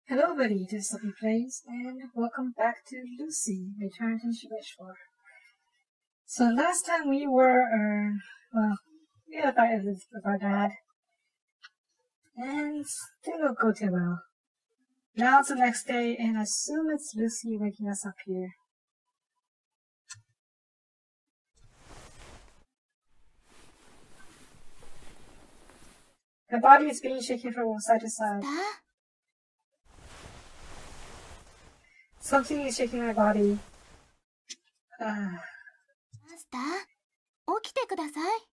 Hello buddy, this is Lucky Plays, and welcome back to Lucy, Return to Shibeshwar. So last time we were, we had a fight with our dad, and didn't go too well. Now it's the next day, and I assume it's Lucy waking us up here. Her body is being shaken from side to side. Something is shaking my body. Master, 起きてください。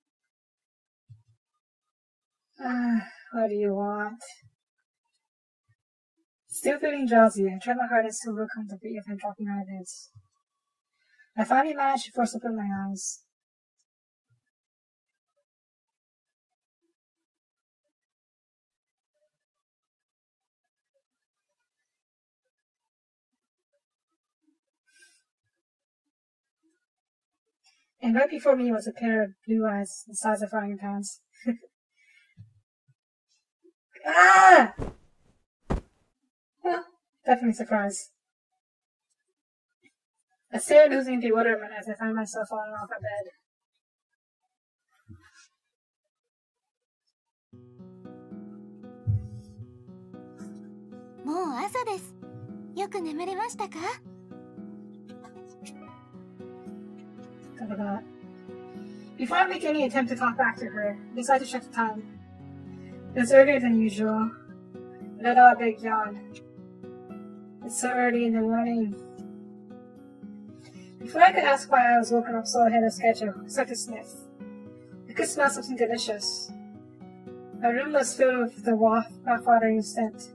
What do you want? Still feeling drowsy, I try my hardest to overcome the weight of my dropping eyelids. I finally managed to force open my eyes. And right before me was a pair of blue eyes the size of frying pans. Ah! Well, definitely surprised. I stare losing bewilderment as I find myself falling off my bed. もう朝です。よく眠れましたか? Before I make any attempt to talk back to her, I decide to check the time. It's earlier than usual. I let out a big yawn. It's so early in the morning. Before I could ask why I was woken up so ahead of schedule, I started to sniff. I could smell something delicious. My room was filled with the mouth-watering scent.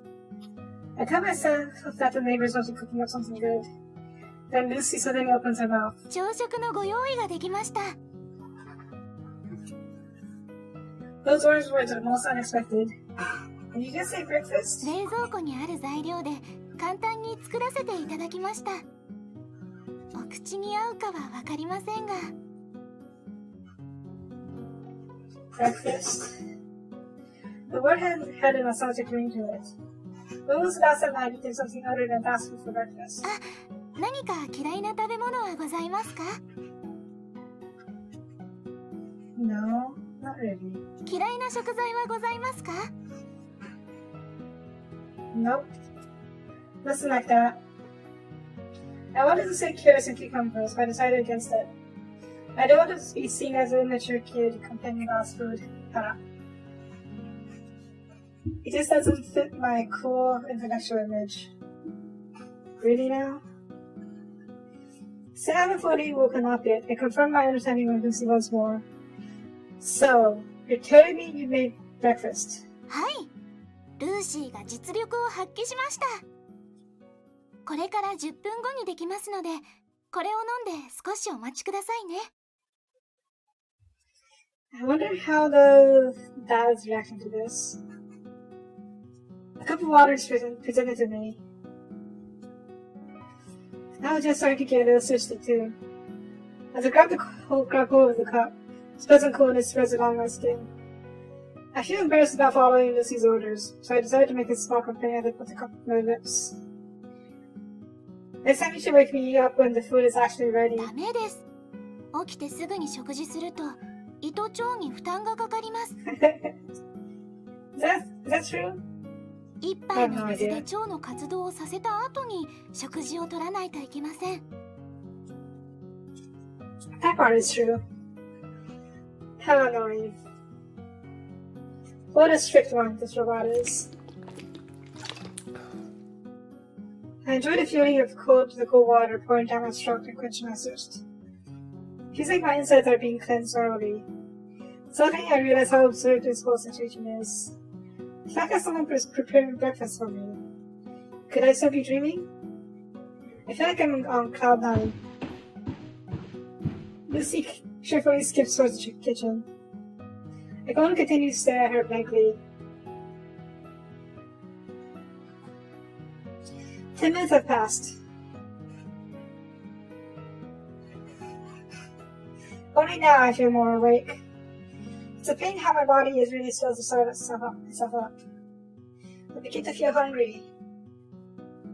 I tell myself that the neighbors must be cooking up something good. Then Lucy suddenly opens her mouth. 朝食のご用意ができました。 Those words were the most unexpected. Did you just say breakfast? 冷蔵庫にある材料で簡単に作らせていただきました。お口に合うかはわかりませんが。Breakfast? The word had a nostalgic ring to it. When was the last time I had eaten something other than fast food for breakfast? 何か嫌いな食べ物はございますか? No, not really. 嫌いな食材はございますか? Nope. Nothing like that. I wanted to say carrots and cucumbers, but I decided against it. I don't want to be seen as an immature kid complaining about food. It just doesn't fit my cool intellectual image. Really now? Still haven't fully woken up yet. I confirmed my understanding with Lucy once more. So, you're telling me you made breakfast? はい。ルーシーが実力を発揮しました。これから10分後にできますので、これを飲んで少しお待ちくださいね。I wonder how the dad is reacting to this. A cup of water is presented to me. I was just starting to get a little thirsty too. As I grab hold of the cup, its pleasant coolness spreads along my skin. I feel embarrassed about following Lucy's orders, so I decided to make a small complaint as I put the cup to my lips. Next time you should wake me up when the food is actually ready. ダメです。起きてすぐに食事すると、胃と腸に負担がかかります。Is that true? 一杯の水で腸の活動をさせた後に食事を取らないといけません。That part is true. How annoying. What a strict one this robot is. I enjoy the feeling of the cold water pouring down my throat and quenching my thirst. Feels like my insides are being cleansed thoroughly. Suddenly I realize how absurd this whole situation is. The fact that someone is preparing breakfast for me. Could I still be dreaming? I feel like I'm on cloud 9. Lucy cheerfully skips towards the kitchen. I go and continue to stare at her blankly. 10 minutes have passed. Only now I feel more awake. It's a pain how my body is really slow to start itself up. I begin to feel hungry.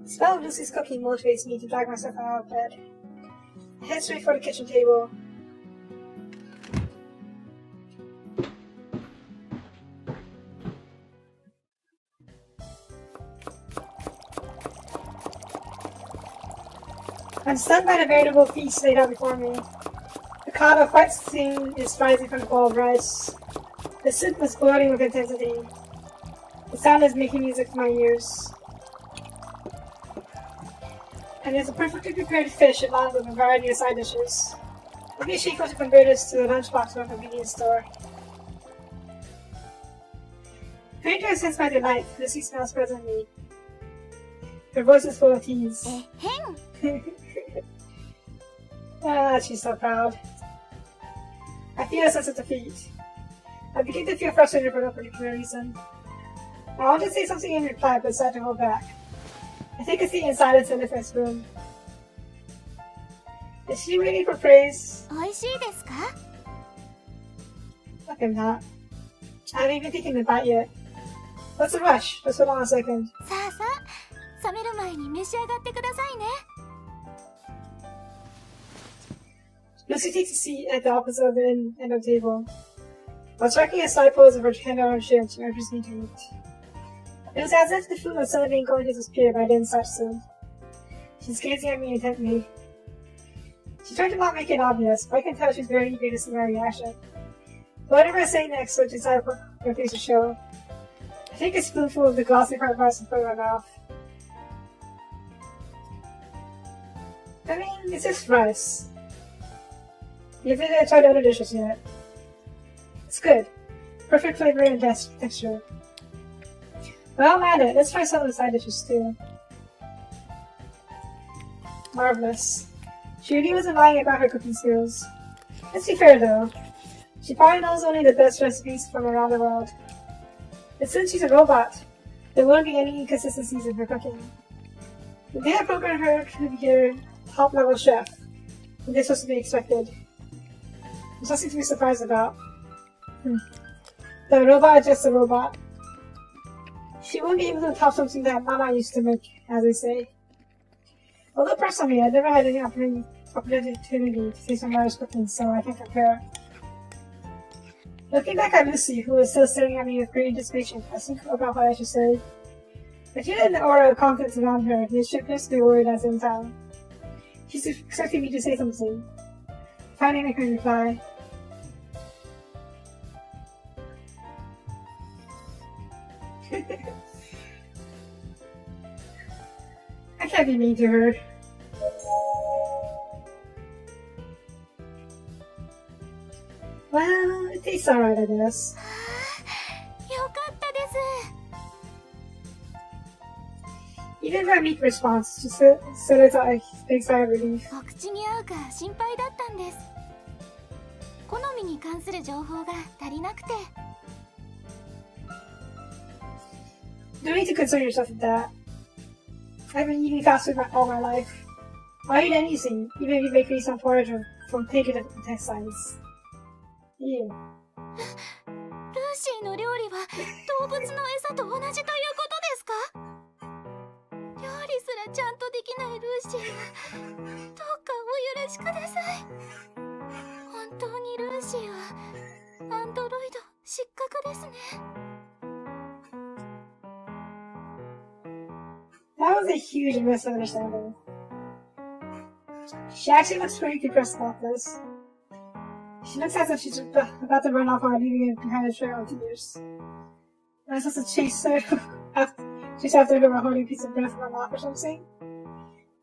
The smell of Lucy's cooking motivates me to drag myself out of bed. I head straight for the kitchen table. I'm stunned by the veritable feast laid out before me. The cloud of white steam is rising from the bowl of rice. The soup is boiling with intensity. The sound is making music to my ears. And there's a perfectly prepared fish along with a variety of side dishes. Let me shake out to convert this to a lunchbox from a convenience store. Faint to sense my delight, Lucy smells presently. Her voice is full of tease. Ah, she's so proud. I feel a sense of defeat. I begin to feel frustrated for no particular reason. I want to say something in reply, but decide to hold back. I take a seat in silence in the first room. Is she waiting for praise? Look, I'm not. I haven't even taken the bite yet. What's the rush? Just hold on a second. Lucy takes a seat at the opposite of the end of the table. While striking a side pose of her hand on her chin, she urges me to eat. It was as if the food was suddenly going to disappear, but I didn't start soon. She's gazing at me intently. She tried to not make it obvious, but I can tell she's very eager to see my reaction. But whatever I say next will decide what her face to show. I take a spoonful of the glossy fried rice and put it in my mouth. I mean, it's just rice. You haven't tried other dishes yet. It's good. Perfect flavor and texture. Well, I'm at it. Let's try some of the side dishes too. Marvelous. She really wasn't lying about her cooking skills. Let's be fair though. She probably knows only the best recipes from around the world. But since she's a robot, there won't be any inconsistencies in her cooking. They have programmed her to be a top-level chef, and this was to be expected. There's nothing to be surprised about. The robot is just a robot. She won't be able to top something that Mama used to make, as they say. Although personally, I've never had any opportunity to see some Mother's cooking, so I can compare. Looking back at Lucy, who was still staring at me with great anticipation, I think about what I should say. I feel an aura of confidence around her, yet she appears to be worried at the same time. She's expecting me to say something. Finally, I can reply. I can't be mean to her. Well, it tastes alright, I guess. Even her meek response just said it's a big sigh of relief. Don't need to concern yourself with that. I've been eating fast food all my life. I'll eat anything, even if you make me some porridge from pig intestines. Ew. That was a huge misunderstanding. She actually looks pretty depressed about this. She looks as if she's about to run off while leaving it behind a trail of tears. Am I supposed to chase her after her holding a piece of bread from her mouth or something?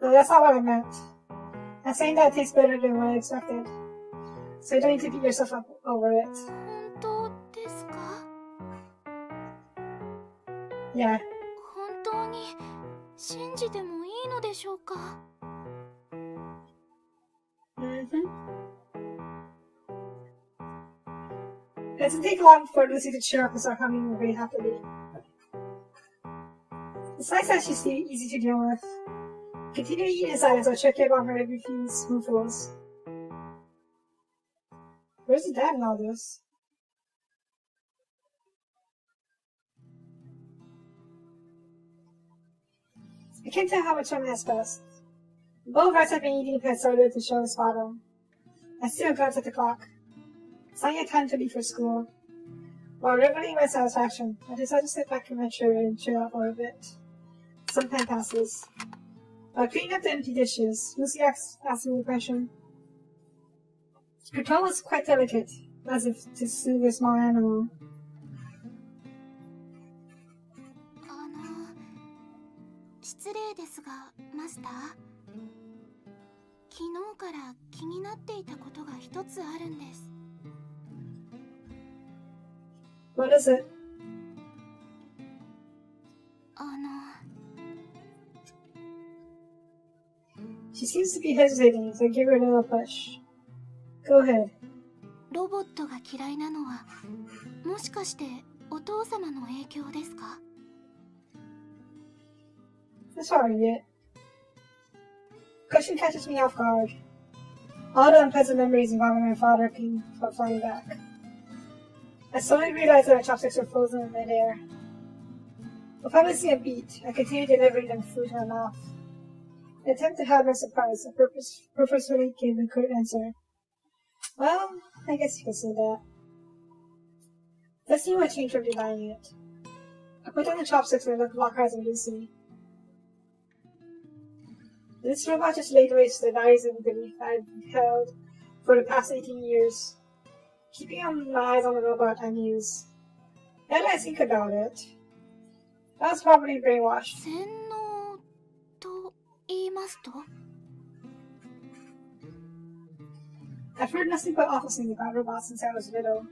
No, that's not what I meant. I'm saying that it tastes better than what I expected. So you don't need to beat yourself up over it. Yeah. It doesn't take long for Lucy to cheer up and start humming very happily. It's nice that she's easy to deal with. Continue to eat in silence or check in on her every few spoonfuls. Where's the dad in all this? I can't tell how much time has passed. The bowl of rice I've been eating has started to show its bottom. I still glance at the clock. It's not yet time to leave for school. While reveling in my satisfaction, I decide to sit back in my chair and chill out for a bit. Some time passes. While cleaning up the empty dishes, Lucy asks me a question. Her tone was quite delicate, as if to soothe a small animal. 失礼ですが、マスター。昨日から気になっていたことが一つあるんです。What is it? She seems to be hesitating, so I give her a little push. Go ahead. ロボットが嫌いなのは、もしかしてお父様の影響ですか? Sorry, yet. Question catches me off guard. All the unpleasant memories involving my father came flying back. I slowly realized that my chopsticks were frozen in midair. Without missing a beat, I continued delivering them food to my mouth. In an attempt to hide my surprise, I purposefully gave the curt answer. Well, I guess you could say that. Let's see what changed from denying it. I put down the chopsticks and looked lock-eyes at Lucy. This robot just laid waste to the values and belief I'd held for the past 18 years. Keeping my eyes on the robot, I mused. Now that I think about it, I was probably brainwashed. 洗脳と言いますと? I've heard nothing but awful things about robots since I was little.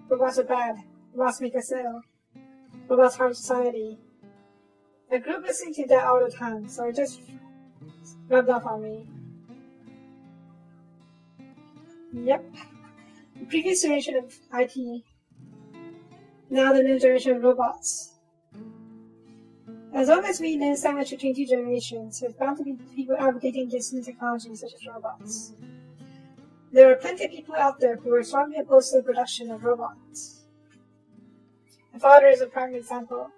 Robots are bad. Robots make us ill. Robots harm society. I grew up listening to that all the time, so it just rubbed off on me. Yep. The previous generation of IT, now the new generation of robots. As long as we live sandwiched between two generations, there's bound to be people advocating against new technologies such as robots. There are plenty of people out there who are strongly opposed to the production of robots. My father is a prime example.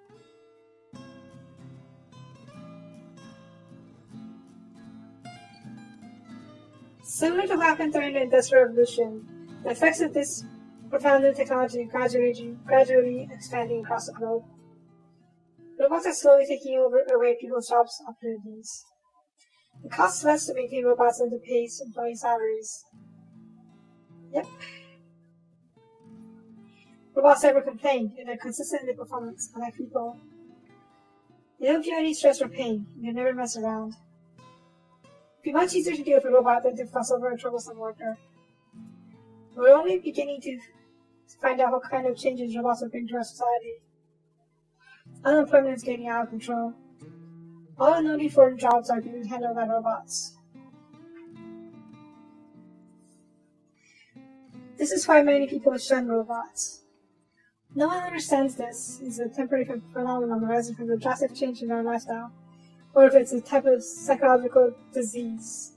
Similar to what happened during the Industrial Revolution, the effects of this profound new technology gradually expanding across the globe. Robots are slowly taking away people's jobs opportunities. It costs less to maintain robots than to pay employee salaries. Yep. Robots never complain, and they're consistent in their performance, unlike people. They don't feel any stress or pain, and they never mess around. It'd be much easier to deal with a robot than to fuss over a troublesome worker. We're only beginning to find out what kind of changes robots will bring to our society. Unemployment is getting out of control. All the newly formed jobs are being handled by robots. This is why many people shun robots. No one understands this is a temporary phenomenon arising from the drastic change in our lifestyle, or if it's a type of psychological disease.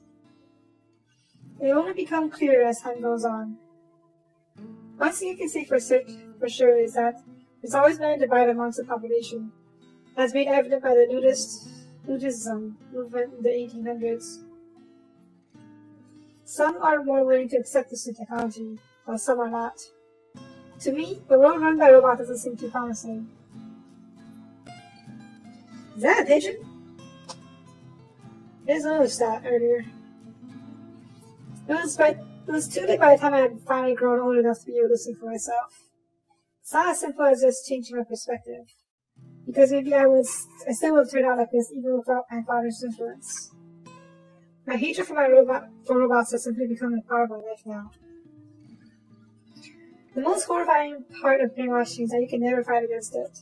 It will only become clearer as time goes on. One thing you can say for sure is that there's always been a divide amongst the population, as made evident by the nudism movement in the 1800s. Some are more willing to accept this new technology, while some are not. To me, the world run by robots doesn't seem too promising. Is that a pigeon? I just noticed that earlier. It was too late by the time I had finally grown old enough to be able to see for myself. It's not as simple as just changing my perspective. Because maybe I still would turn out like this even without my father's influence. My hatred for robots has simply become a part of my life now. The most horrifying part of brainwashing is that you can never fight against it.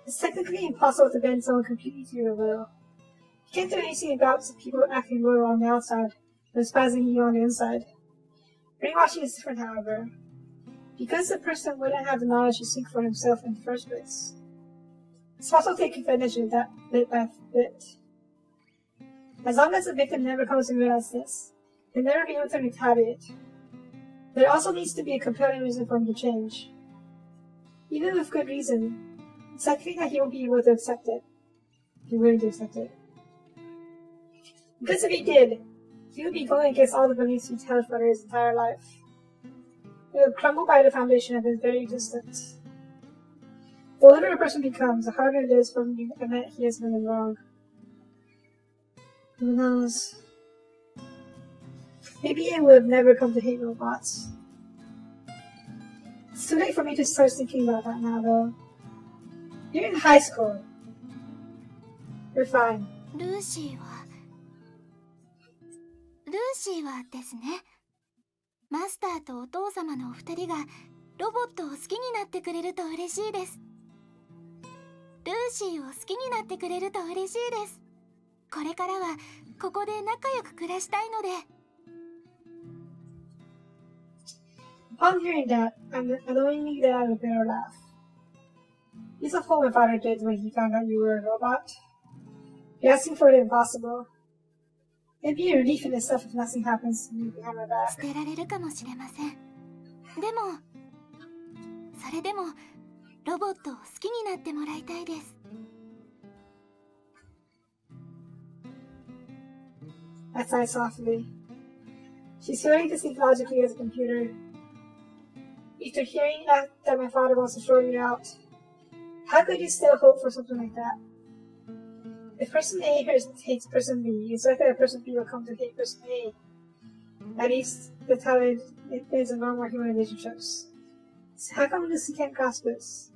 It's technically impossible to bend someone completely to your will. You can't do anything about people acting loyal on the outside, but despising you on the inside. Brainwashing is different, however, because the person wouldn't have the knowledge to seek for himself in the first place. It's possible to take advantage of that bit by bit. As long as the victim never comes to realize this, they'll never be able to retaliate. There also needs to be a compelling reason for him to change. Even with good reason, it's likely that he won't be able to accept it. be willing to accept it. Because if he did, he would be going against all the beliefs he's held for his entire life. It would crumble by the foundation of his very existence. The older a person becomes, the harder it is for him to admit he has been wrong. Who knows? Maybe I would have never come to hate robots. It's too late for me to start thinking about that now, though. You're in high school. You're fine. ルーシーはですね、マスターとお父様のお二人がロボットを好きになってくれると嬉しいです。ルーシーを好きになってくれると嬉しいです。これからはここで仲良く暮らしたいので。Upon hearing that, unknowingly let out a bitter laugh. He's a fool my father did when he found out you were a robot. You're asking for the impossible. It'd be a relief in itself if nothing happens to me behind my back. 捨てられるかもしれません。でも、それでもロボットを好きになってもらいたいです。I sighed softly. She's learning to think logically as a computer. After hearing that my father wants to throw you out, how could you still hope for something like that? If person A hates person B, it's likely that person B will come to hate person A. At least that's how it is in normal human relationships. So how come Lucy can't grasp this?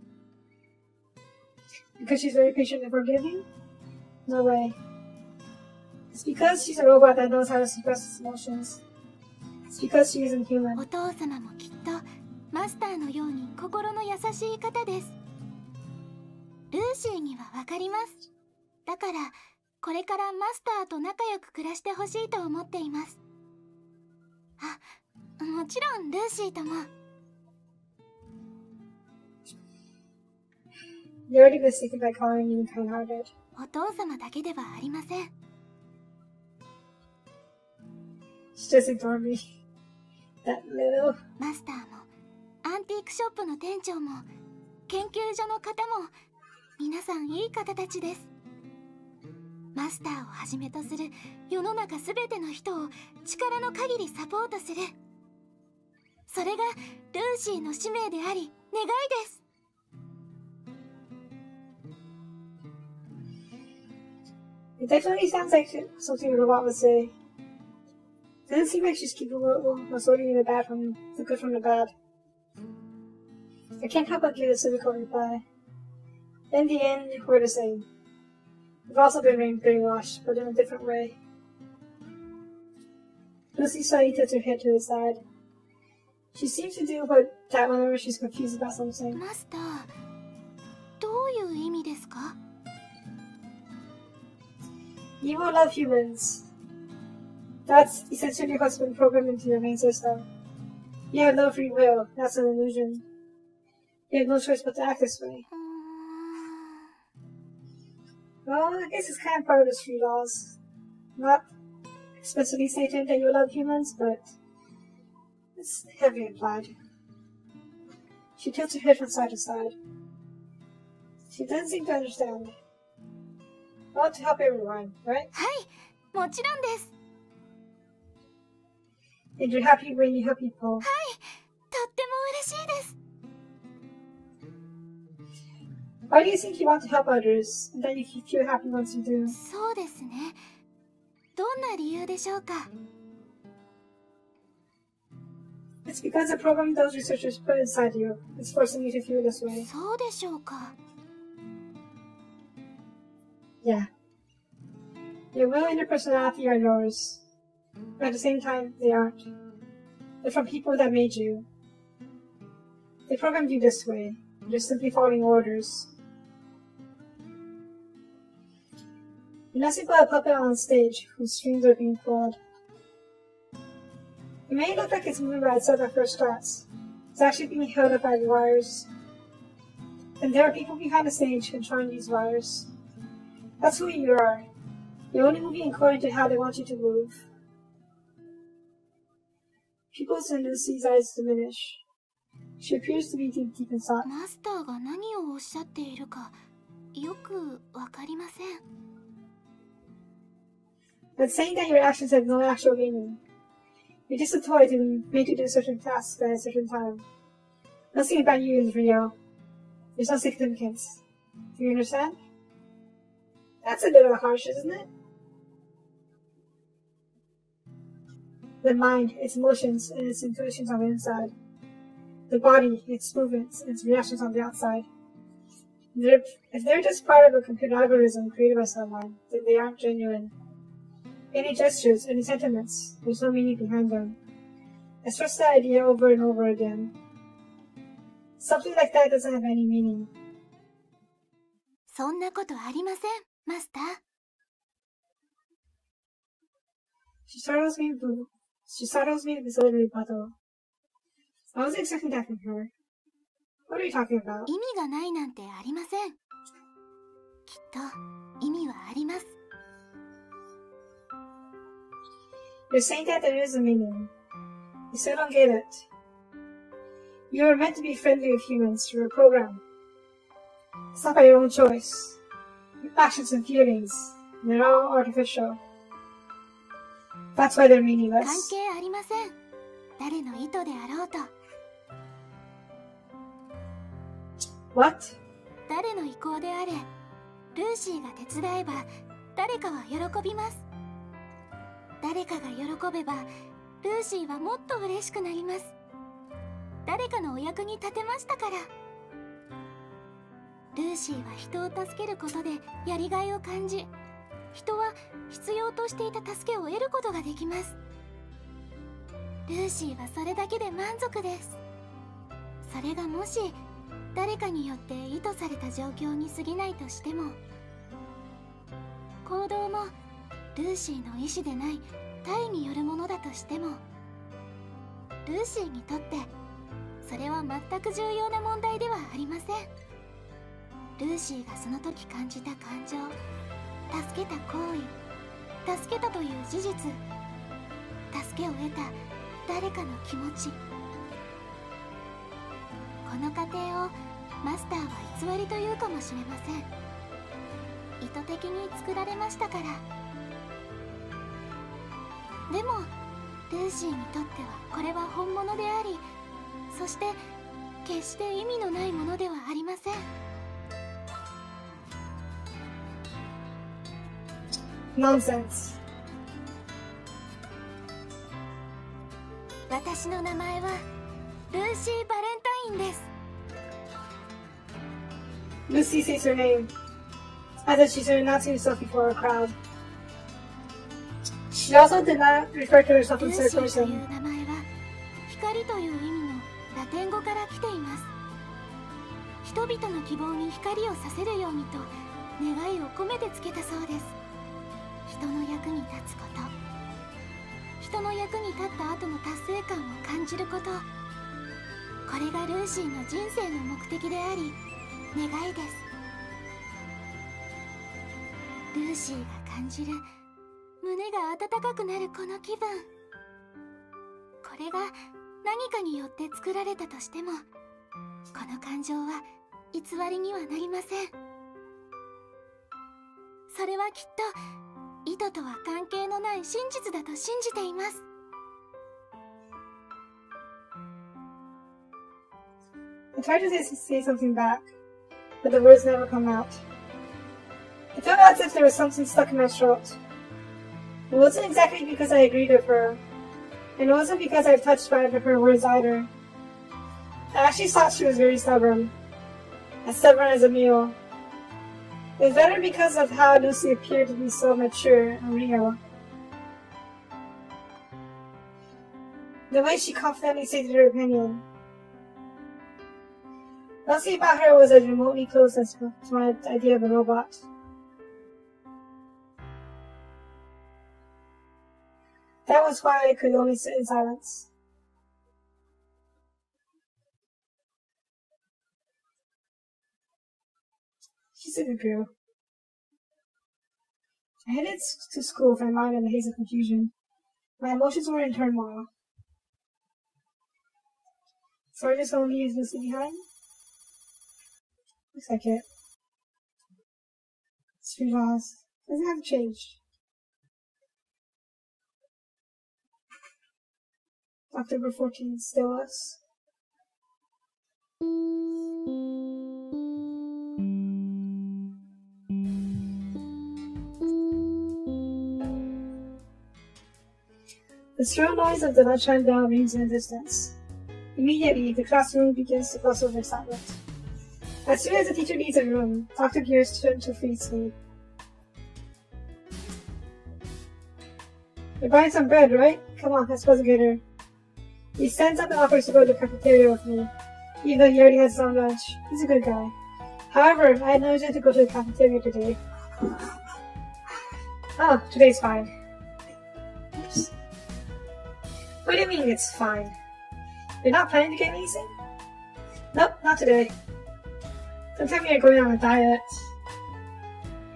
Because she's very patient and forgiving? No way. It's because she's a robot that knows how to suppress its emotions. It's because she isn't human. お父様もきっとマスターのように心の優しい方です。ルーシーにはわかります。だからこれからマスターと仲良く暮らしてほしいと思っています。あ、もちろんルーシーとも。You're already mistaken by calling me kind-hearted. お父様だけではありません。She just ignored me. That little. マスターもアンティークショップの店長も研究所の方も皆さんいい方たちです。マスターをはじめとする世の中すべての人を力の限りサポートする。それがルーシーの使命であり願いです。It definitely sounds like something a robot would say. Doesn't seem like she's capable of sorting the good from the bad. I can't help but give a cynical reply. In the end, we're the same. We've also been brainwashed, but in a different way. Lucy slightly tilts her head to the side. She seems to do that whenever she's confused about something. マスター、どういう意味ですか? You will love humans. That's essentially what's been programmed into your main system. You have no free will. That's an illusion. You have no choice but to act this way. Well, I guess it's kind of part of the street laws. Not explicitly stated that you love humans, but it's heavily implied. She tilts her head from side to side. She doesn't seem to understand. I want to help everyone, right? はい、もちろんです。And you're happy when you help people. はい、とっても嬉しいです。Why do you think you want to help others, and that you feel happy once you do? そうですね。どんな理由でしょうか? It's because the program those researchers put inside you is forcing you to feel this way. そうでしょうか。Yeah. Your will and your personality are yours. But at the same time, they aren't. They're from people that made you. They programmed you this way. You're simply following orders. You're nothing but a puppet on stage whose strings are being pulled. It may look like it's moving by itself at first glance. It's actually being held up by the wires. And there are people behind the stage controlling these wires. That's who you are. You're only moving according to how they want you to move. Pupils in Lucy's eyes diminish. She appears to be deep in thought. マスターが何をおっしゃっているかよくわかりません。But saying that your actions have no actual meaning. You're just a toy to make you do certain tasks at a certain time. Nothing about you is real. There's no significance. Do you understand? That's a little harsh, isn't it? The mind, its emotions, and its intuitions on the inside. The body, its movements, and its reactions on the outside. If they're just part of a computer algorithm created by someone, then they aren't genuine. Any gestures, any sentiments, there's no meaning behind them. Express that idea over and over again. Something like that doesn't have any meaning. そんなことありません、マスター。She startles me with this little rebuttal. I wasn't expecting that from her. What are you talking about? 意味がないなんてありません。きっと意味はあります。You're saying that there is a meaning. You still don't get it. You were meant to be friendly with humans. You're a program. It's not by your own choice. Your actions and feelings, they're all artificial. That's why they're meaningless. 関係ありません。誰の意図であろうと。What? 誰の意向であれ、ルーシーが手伝えば誰かは喜びます。誰かが喜べばルーシーはもっと嬉しくなります。誰かのお役に立てましたから。ルーシーは人を助けることでやりがいを感じ、人は必要としていた助けを得ることができます。ルーシーはそれだけで満足です。それがもし誰かによって意図された状況に過ぎないとしても、行動もルーシーの意思でない体によるものだとしても、ルーシーにとってそれは全く重要な問題ではありません。ルーシーがその時感じた感情、助けた行為、助けたという事実、助けを得た誰かの気持ち、この過程をマスターは偽りというかもしれません。意図的に作られましたから。でもルーシーにとってはこれは本物であり、そして決して意味のないものではありません。Nonsense. 私の名前はルーシー・バレンタインです。Lucy says her name, as if she's announcing herself before a crowd. She also did not refer to herself ル in ー third シーという person. 名前は光という意味のラテン語から来ています。人々の希望に光をさせるようにと願いを込めてつけたそうです。人の役に立つこと、人の役に立った後の達成感を感じること、これがルーシーの人生の目的であり願いです。ルーシーが感じる胸が温かくなるこの気分、これが何かによって作られたとしても、この感情は偽りにはなりません。それはきっと意図とは関係のない真実だと信じています。I tried to say something back, but the words never come out. It felt as if there was something stuck in my throat. It wasn't exactly because I agreed with her, and it wasn't because I was touched by her words either. I actually thought she was very stubborn, as stubborn as a mule. It was better because of how Lucy appeared to be so mature and real. The way she confidently stated her opinion. Nothing about her was as remotely close as to my idea of a robot. That was why I could only sit in silence. She's a good girl. I headed to school with my mind in a haze of confusion. My emotions were in turmoil. So I just gonna leave Lucy behind? Looks like it. Street laws. Doesn't have changed. October 14th, still us. The shrill noise of the lunchtime bell rings in the distance. Immediately, the classroom begins to bustle with excitement. As soon as the teacher leaves the room, Dr. Gears turns to free sleep. You're buying some bread, right? Come on, let's go get her. He stands up and offers to go to the cafeteria with me, even though he already has his own lunch. He's a good guy. However, I had no reason to go to the cafeteria today. Oh, today's fine. Oops. What do you mean it's fine? You're not planning to get anything? Nope, not today. Don't tell me you're going on a diet.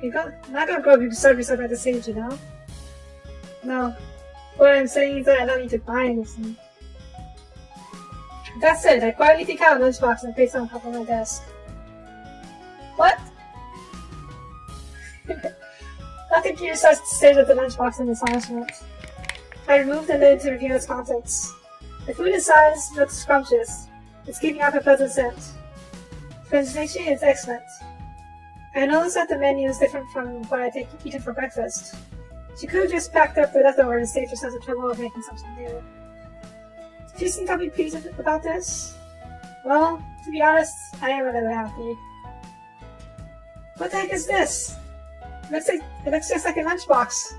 You're not gonna go and serve yourself at this age, you know? No. What I'm saying is that I don't need to buy anything. That said, I quietly take out a lunchbox and place it on top of my desk. What? Dr. Gear starts to stare at the lunchbox in astonishment. I remove the lid to reveal its contents. The food inside looks scrumptious. It's giving off a pleasant scent. The presentation is excellent. I noticed that the menu is different from what I eat for breakfast. She could have just packed up the leftovers and saved herself the trouble of making something new. Do you think I'll be pleased about this? Well, to be honest, I am a little happy. What the heck is this? It looks just like a lunchbox.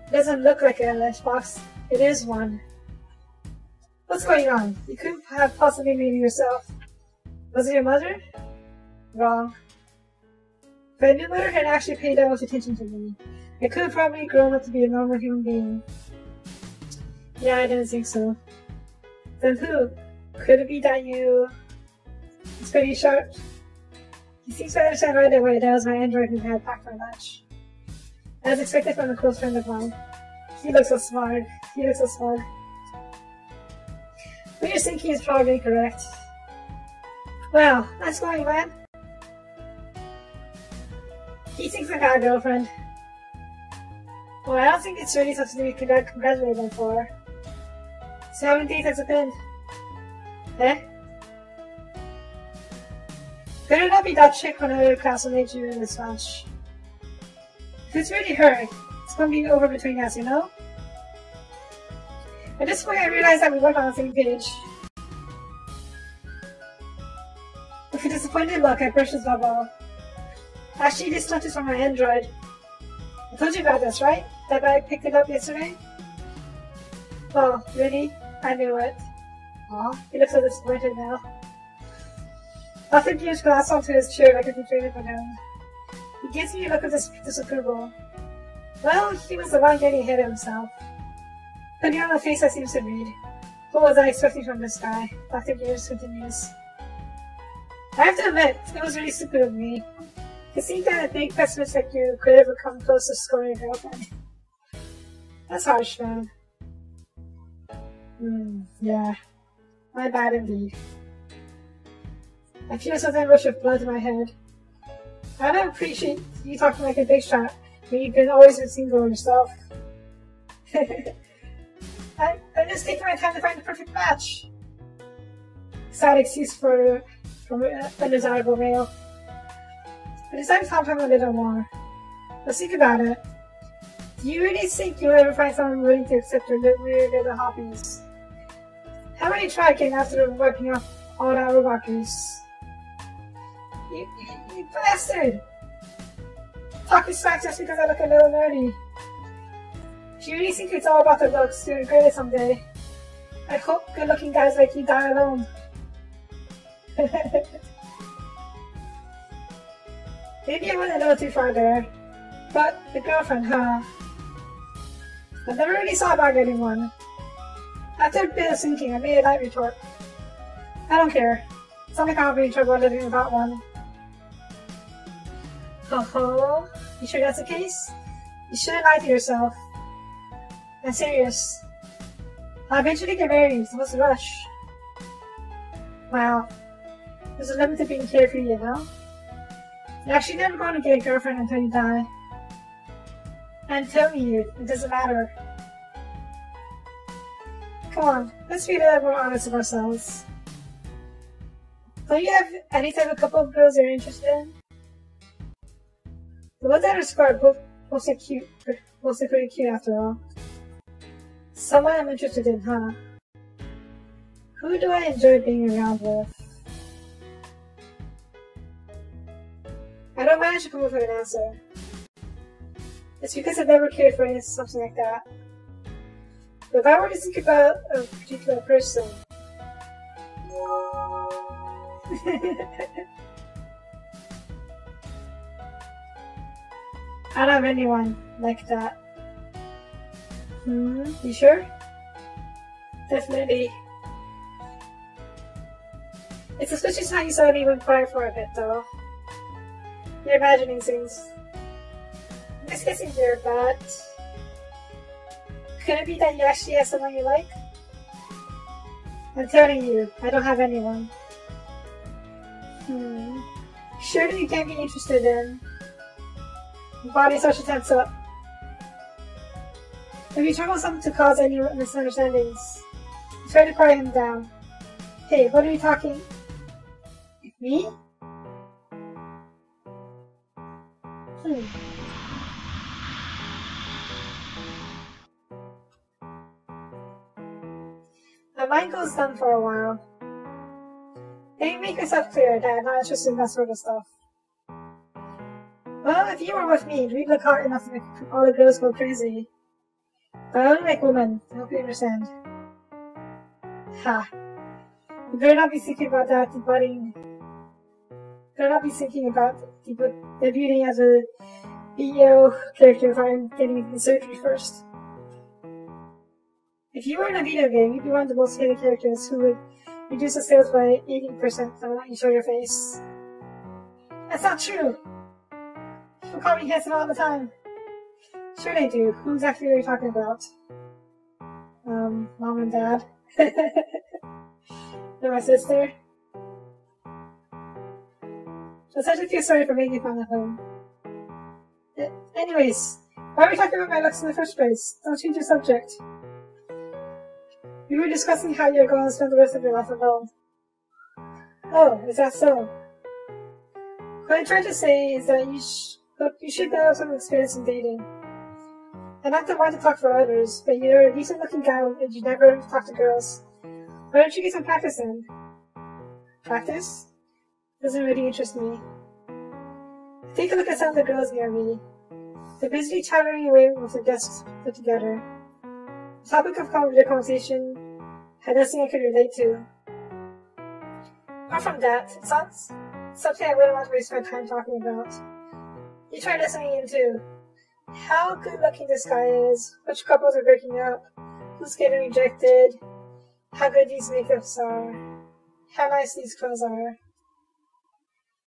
It doesn't look like a lunchbox. It is one. What's going on? You couldn't have possibly made it yourself. Was it your mother? Wrong. If I knew mother had actually paid that much attention to me, I could have probably grown up to be a normal human being. Yeah, I didn't think so. Then who? Could it be that you... It's pretty sharp. He seems to understand right away that was my android who had packed my lunch. As expected from a close friend of mine. He looks so smart. He looks so smart. What you're thinking is probably correct. Well, nice going, man. He thinks I got a girlfriend. Well, I don't think it's really something to be congratulated on for. So how many days has it been? Eh? Better not be that chick when another class will make you in this lunch. If it's really her, it's gonna be over between us, you know? At this point, I realized that we weren't on the same page. With a disappointed look, I brushed his bubble. Actually, this lunch is from my android. I told you about this, right? That I picked it up yesterday? Oh, really? I knew it. Aw, he looks so disappointed now. Dr. Gears glanced onto his chair like a defeated balloon. He gives me a look of disapproval. Well, he was the one getting ahead of himself. Putting on the face I seems to read. What was I expecting from this guy? Dr. Gears continues. I have to admit, it was really stupid of me. It seemed that a big pessimist like you could ever come close to scoring a girlfriend. That's harsh, man. Yeah. My bad indeed. I feel a sudden rush of blood in my head. I don't appreciate you talking like a big shot when you've always been single yourself. I'm just taking my time to find the perfect match. Sad excuse for undesirable male. I decided to talk him a little more. Let's think about it. Do you really think you'll ever find someone willing to accept your weird little hobbies? How many try again after wiping off all that robot grease? You bastard! Talking smack just because I look a little nerdy. If you really think it's all about the looks, you'll regret it someday. I hope good-looking guys like you die alone. Maybe I went a little too far there. But the girlfriend, huh? I never really saw about getting one. After a bit of thinking, I made a light retort. I don't care. It's not like I'll be in trouble living without one. Oh, you sure that's the case? You shouldn't lie to yourself. I'm serious. I'll eventually get married, so what's the rush? Wow. There's a limit to being carefree, you know? You're actually never going to get a girlfriend until you die. I'm telling you, it doesn't matter. Come on, let's be a little more honest with ourselves. Don't you have any type of couple of girls you're interested in? The ones that are scored mostly pretty cute after all. Someone I'm interested in, huh? Who do I enjoy being around with? I don't manage to come up with an answer. It's because I've never cared for something like that. But if I were to think about a particular person... I don't have anyone like that. You sure? Definitely. It's suspicious how you suddenly went quiet for a bit, though. You're imagining things. I'm just guessing here, but... Could it be that you actually have someone you like? I'm telling you, I don't have anyone. Surely you can't be interested in... Your body starts to tense up. If you trouble something to cause any misunderstandings, you try to quiet him down. Hey, what are you talking? Me? My mind goes numb for a while. Can you make yourself clear that I'm not interested in that sort of stuff? Well, if you were with me, we'd look hot enough to make all the girls go crazy. But I only like women, I hope you understand. Ha. You better not be thinking about that debuting. Better not be thinking about debuting as a BEO character if I'm getting the surgery first. If you were in a video game, you'd be one of the most hated characters who would reduce the sales by 80% the moment you show your face. That's not true! People call me handsome all the time. Sure they do. Who exactly are you talking about? Mom and Dad. And my sister. I actually feel sorry for making fun of him. Anyways, why are we talking about my looks in the first place? Don't change the subject. We were discussing how you're going to spend the rest of your life alone. Oh, is that so? What I'm trying to say is that you should have some experience in dating. I'm not the one to talk for others, but you're a decent looking guy and you never talk to girls. Why don't you get some practice in? Practice? Doesn't really interest me. Take a look at some of the girls near me. They're busily chattering away with their desks put together. The topic of their conversation had nothing I could relate to. Apart from that, it sounds something I wouldn't want to waste my time talking about. You try listening in too. How good looking this guy is, which couples are breaking up, who's getting rejected, how good these makeups are, how nice these clothes are.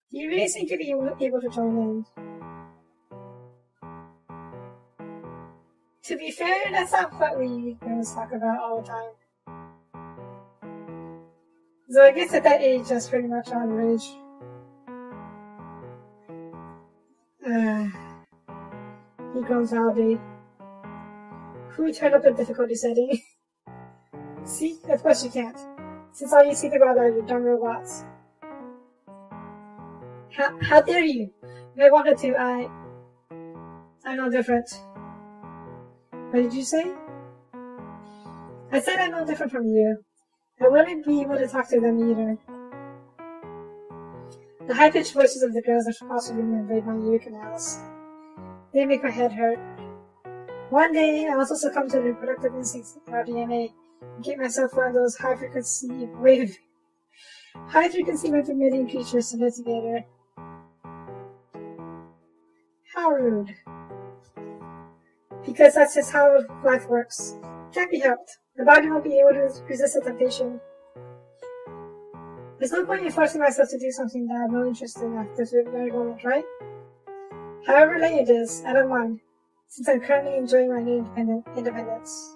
Do you really think you'd be able to join in? To be fair, that's not what we girls talk about all the time. So I guess at that age, that's pretty much all the rage. He groans loudly. Who turned up the difficulty setting? See? Of course you can't. Since all you speak about are your dumb robots. How dare you? If I wanted to, I'm no different. What did you say? I said I'm no different from you. I wouldn't be able to talk to them either. The high-pitched voices of the girls are possibly going to invade my ear canals. They make my head hurt. One day, I'll also succumb to the reproductive instincts of our DNA and get myself one of those high-frequency wave emitting creatures to live together. How rude. Because that's just how life works. Can't be helped. The body won't be able to resist the temptation. There's no point in forcing myself to do something that I have no interest in at this very moment, right? However late it is, I don't mind, since I'm currently enjoying my new independence.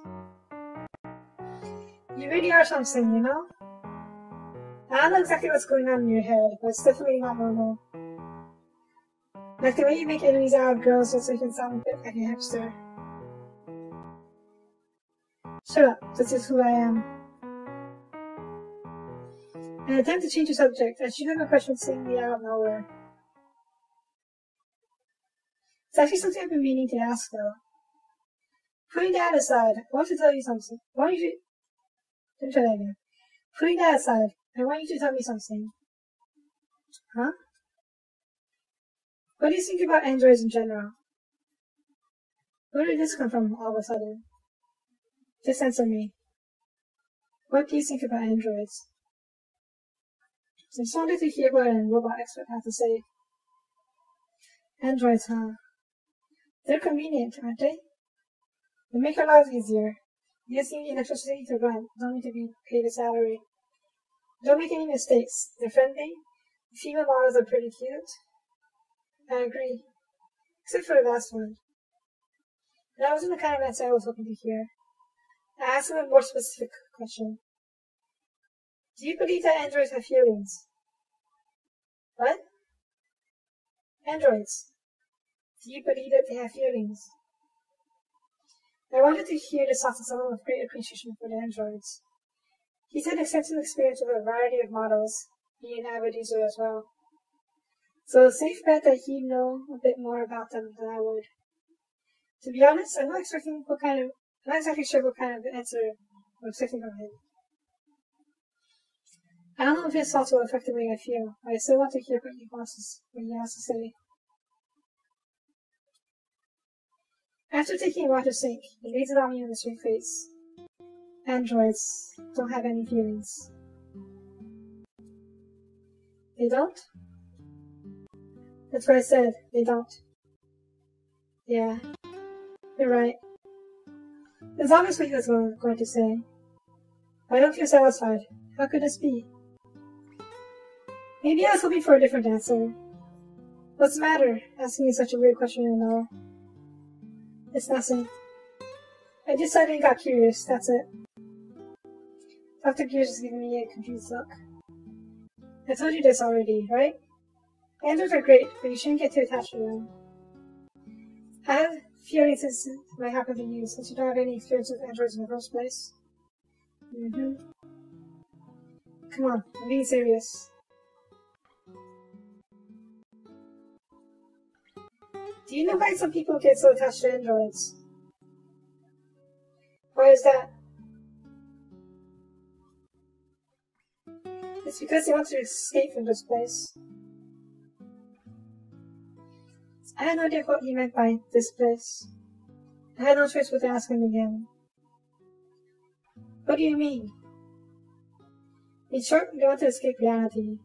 You really are something, you know? I don't know exactly what's going on in your head, but it's definitely not normal. Like the way you make enemies out of girls just so you can sound a bit like a hipster. Shut up, this is who I am. An attempt to change the subject, as she took a question seemingly out of nowhere. It's actually something I've been meaning to ask, though. Putting that aside, I want to tell you something. Don't try that again. Putting that aside, I want you to tell me something. Huh? What do you think about androids in general? Where did this come from all of a sudden? Just answer me. What do you think about androids? I just wanted to hear what a robot expert had to say. Androids, huh? They're convenient, aren't they? They make our lives easier. You just need electricity to run. Don't need to be paid a salary. Don't make any mistakes. They're friendly. The female models are pretty cute. I agree. Except for the last one. That wasn't the kind of answer I was hoping to hear. I asked him a more specific question. Do you believe that androids have feelings? What? Androids. Do you believe that they have feelings? I wanted to hear the thoughts of someone with great appreciation for the androids. He's had extensive experience with a variety of models, being an avid user as well. So a safe bet that he'd know a bit more about them than I would. To be honest, I'm not exactly sure what kind of answer I'm expecting from him. I don't know if his thoughts will affect the way I feel, but I still want to hear what he has to say. After taking a while to think, he lays it on me with a straight face. Androids don't have any feelings. They don't? That's what I said, they don't. Yeah, you're right. That's obviously what he was going to say. I don't feel satisfied. How could this be? Maybe I was hoping for a different answer. What's the matter? Asking me such a weird question and all. It's nothing. I just suddenly got curious, that's it. Dr. Gears is giving me a confused look. I told you this already, right? Androids are great, but you shouldn't get too attached to them. I have feelings since it might happen to you, since you don't have any experience with androids in the first place. Come on, I'm being serious. Do you know why some people get so attached to androids? Why is that? It's because they want to escape from this place. I had no idea what he meant by this place. I had no choice but to ask him again. What do you mean? In short, they want to escape reality.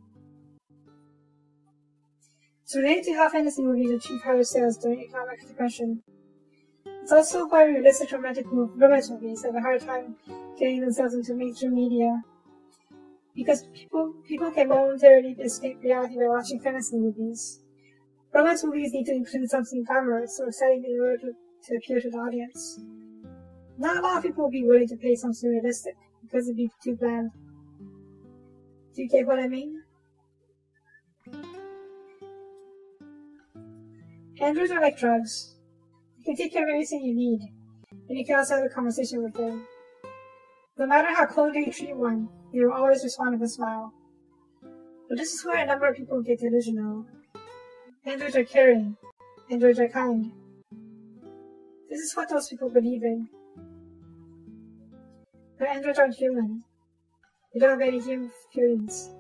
It's related to how fantasy movies achieve higher sales during economic depression. It's also why realistic romance movies have a hard time getting themselves into mainstream media. Because people can momentarily escape reality by watching fantasy movies. Romance movies need to include something glamorous or exciting in order to appeal to the audience. Not a lot of people will be willing to pay something realistic, because it'd be too bland. Do you get what I mean? Androids are like drugs. You can take care of everything you need, and you can also have a conversation with them. No matter how coldly you treat one, they will always respond with a smile. But this is where a number of people get delusional. Androids are caring. Androids are kind. This is what those people believe in. But androids aren't human. They don't have any human feelings.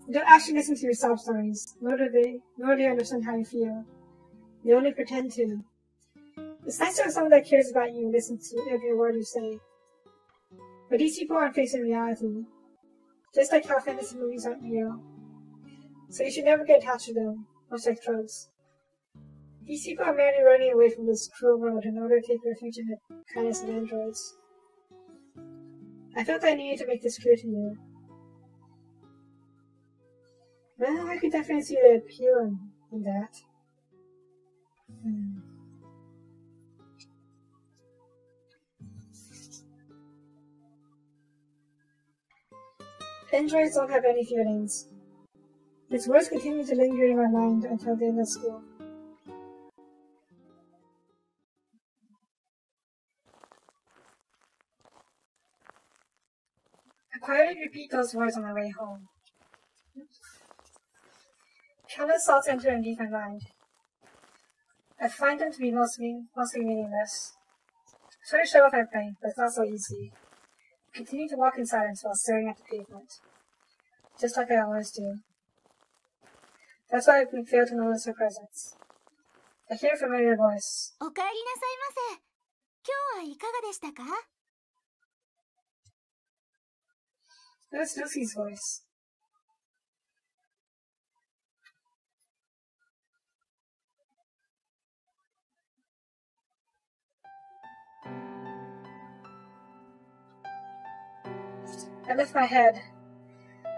They don't actually listen to your sob stories, nor do they understand how you feel. They only pretend to. It's nice to have someone that cares about you and listens to every word you say. But these people aren't facing reality. Just like how fantasy movies aren't real. So you should never get attached to them, much like drugs. These people are merely running away from this cruel world in order to take refuge in the kindness of androids. I felt I needed to make this clear to you. Well, I could definitely see the appeal in that. Androids don't have any feelings. Its words continue to linger in my mind until the end of school. quietly repeat those words on my way home. Countless thoughts enter and leave my mind. I find them to be mostly meaningless. I try to shut off my brain, but it's not so easy. I continue to walk in silence while staring at the pavement, just like I always do. That's why I fail to notice her presence. I hear a familiar voice. おかえりなさいませ。今日はいかがでしたか? That's Lucy's voice. I lift my head.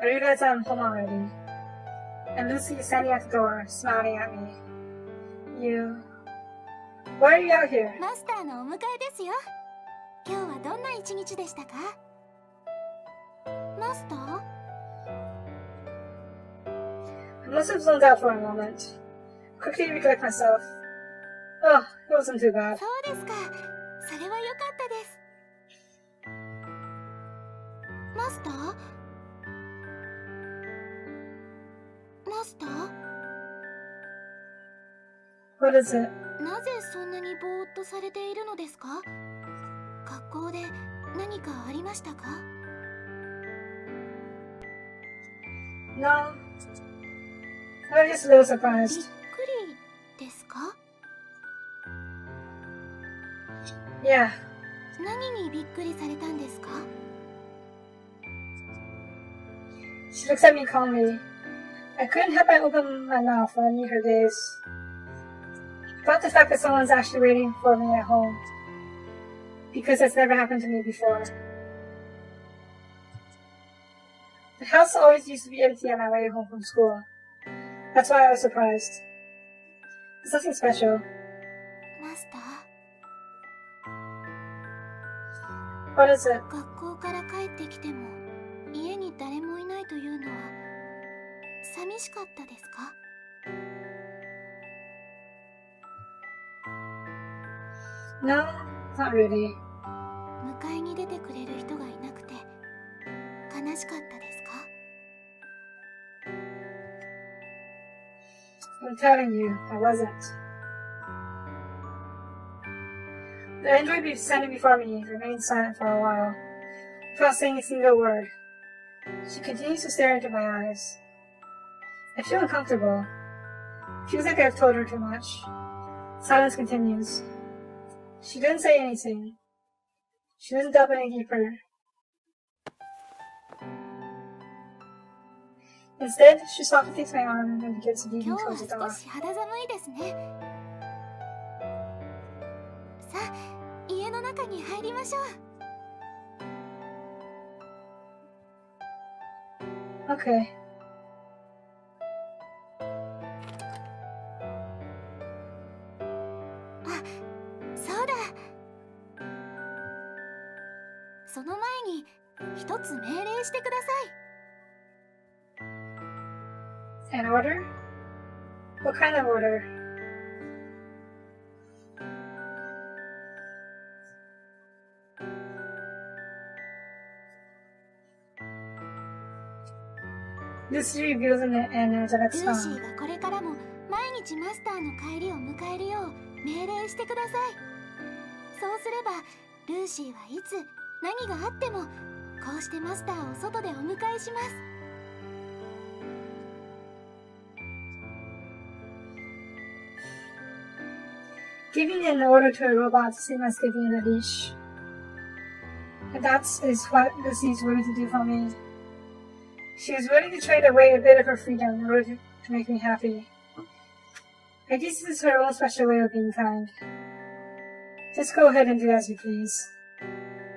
I realize I'm home already. And Lucy is standing at the door, smiling at me. Why are you out here? マスターのお迎えですよ。今日はどんな一日でしたか? マスター? I must have zoned out for a moment. Quickly recollect myself. Oh, it wasn't too bad. そうですか。それは良かったです。マスター? マスター? What is it? なぜそんなにぼーっとされているのですか? 学校で何かありましたか? No. I'm just a little surprised. びっくりですか? Yeah. 何にびっくりされたんですか? She looks at me calmly. I couldn't help but open my mouth when I meet her gaze. About the fact that someone's actually waiting for me at home. Because that's never happened to me before. The house always used to be empty on my way home from school. That's why I was surprised. It's nothing special. マスター? What is it? 学校から帰ってきても家に誰もいないというのは寂しかったですか? No, not really. 迎えに出てくれる人がいなくて悲しかったですか? I'm telling you, I wasn't. The android standing before me remained silent for a while, without saying a single word. She continues to stare into my eyes. I feel uncomfortable. Feels like I've told her too much. Silence continues. She doesn't say anything. She doesn't delve any deeper. Instead, she softly takes my arm and begins to lead me 今日は towards the door. 少し肌寒いですね。さあ、家の中に入りましょう。Okay. あ、そうだ。その前に一つ命令してください。An order? What kind of order? Lucy reveals an energetic ルーシ song. ーがこれからも毎日マスターの帰りを迎えるよう命令してください。そうすればルーシーはいつ何があってもこうしてマスターを外でお迎えします。Giving an order to a robot is the same as giving it a leash. And that is what Lucy is willing to do for me. She is willing to trade away a bit of her freedom in order to make me happy. I guess this is her own special way of being kind. Just go ahead and do as you please.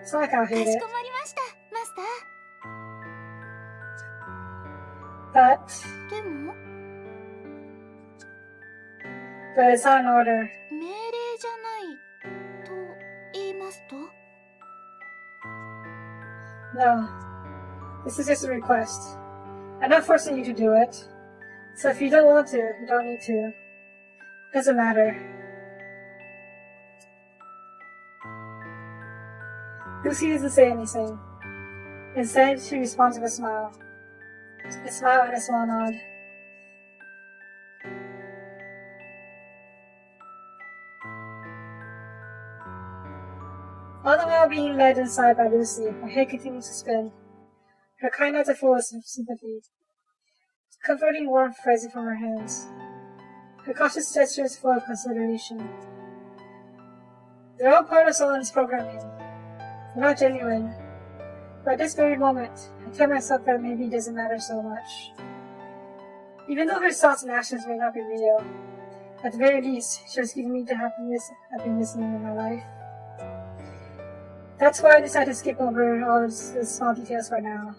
It's not like I'll か hate し it. こまりました、マスタ But ー。でも it's not an order. 命令じゃないと言いますと? No. This is just a request. I'm not forcing you to do it. So if you don't want to, you don't need to. Doesn't matter. Lucy doesn't say anything. Instead, she responds with a smile. A smile and a small nod. All the while being led inside by Lucy, her head continues to spin. Her kind eyes are full of sympathy. Comforting warmth rising from her hands. Her cautious gestures full of consideration. They're all part of Solon's programming. They're not genuine. But at this very moment, I tell myself that maybe it doesn't matter so much. Even though her thoughts and actions may not be real, at the very least, she was giving me the happiness I've been missing in my life. That's why I decided to skip over all of the small details for now.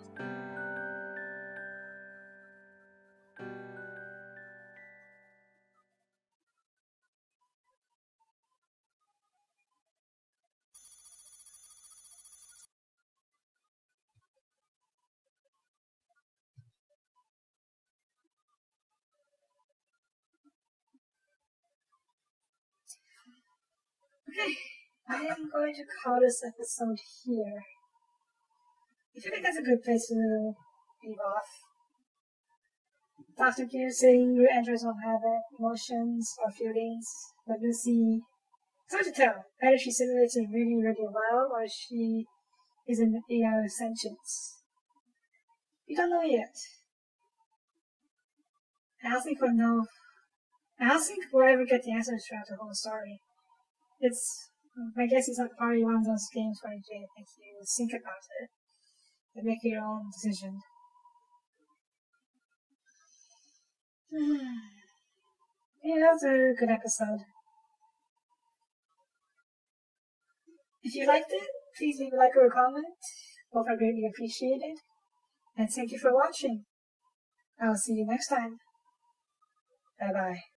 Okay, I am going to call this episode here. I feel like that's a good place to leave off. Dr. Gear saying your androids won't have emotions or feelings, but Lucy, it's hard to tell. Either she simulates it really, really well, or she is an AI with sentience. We don't know yet. I don't think we'll know. I don't think we'll ever get the answers throughout the whole story. I guess it's not probably one of those games where you make you think about it and make your own decision. Yeah, that was a good episode. If you liked it, please leave a like or a comment. Both are greatly appreciated. And thank you for watching. I will see you next time. Bye bye.